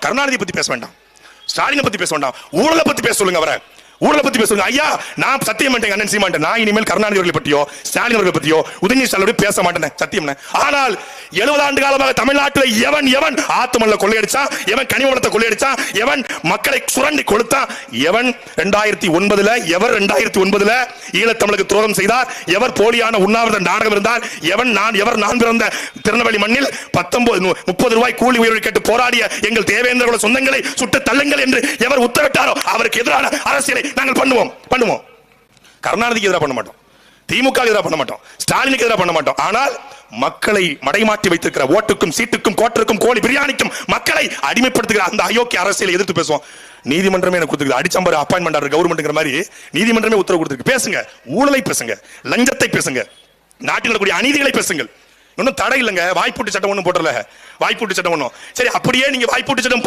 கருணாநிதி பத்தி பேச வேண்டாம், ஸ்டாலினை பத்தி பேச வேண்டாம், ஊழலை பத்தி பேச சொல்லுங்க. அவரை ஊழலை பத்தி பேசுங்க. ஐயா, நான் சத்தியம் பண்ணிட்டேன் அண்ணன் சீமான், நான் இனிமேல் கருணாநிதி அவர்களை பற்றியோ ஸ்டாலின் அவர்களை பற்றியோ உதயநிதி ஸ்டாலின் பேச மாட்டேன், சத்தியம். ஆனால் 70 ஆண்டு காலமாக தமிழ்நாட்டில் எவன் எவன் ஆத்துமல்ல கொள்ளையடிச்சான், எவன் கனிமவளத்தை கொள்ளையடிச்சான், எவன் மக்களை சுரண்டி கொடுத்தான், எவன் 2009 எவர் 2009 ஈழத்தமிழுக்கு துரோகம் செய்தார், எவர் போலியான உண்ணாவிரத நாடகம் இருந்தார், எவர் நான் பிறந்த திருநெல்வேலி மண்ணில் 30 ரூபாய் கூலி உயர்வு கேட்டு போராடிய எங்கள் தேவேந்திர சொந்தங்களை சுட்டு தள்ளுங்கள் என்று எவர் உத்தரவிட்டாரோ அவருக்கு எதிரான அரசியலை நாங்கள் பண்ணுவோம். கருணாநிதிக்கு எதிராக பண்ண மாட்டோம், திமுக எதிராக பண்ண மாட்டோம், ஸ்டாலினுக்கு எதிராக பண்ண மாட்டோம். ஆனால் மக்களை மடைமாற்றி வைத்திருக்கிற ஓட்டுக்கும் சீட்டுக்கும் கோட்டருக்கும் கோழி பிரியாணிக்கும் மக்களை அடிமைப்படுத்துகிற அந்த அயோக்கிய அரசியலை எதிர்த்து பேசுவோம். நீதிமன்றமே எனக்கு கொடுத்துருக்கு, அடிச்சம்பர் அப்பாயின்மெண்ட் ஆர்டர் கவர்மெண்ட்ங்கிற மாதிரி நீதிமன்றமே உத்தரவு கொடுத்துருக்கு. பேசுங்க, ஊழலை பேசுங்க, லஞ்சத்தை பேசுங்க, நாட்டில் இருக்கக்கூடிய அநீதிகளை பேசுங்கள். இன்னும் தடை இல்லைங்க. வாய்ப்பூட்டு சட்டம் ஒன்றும் போடல, வாய்ப்பூட்டு சட்டம் ஒன்றும். சரி, அப்படியே நீங்க வாய்ப்பூட்டு சட்டம்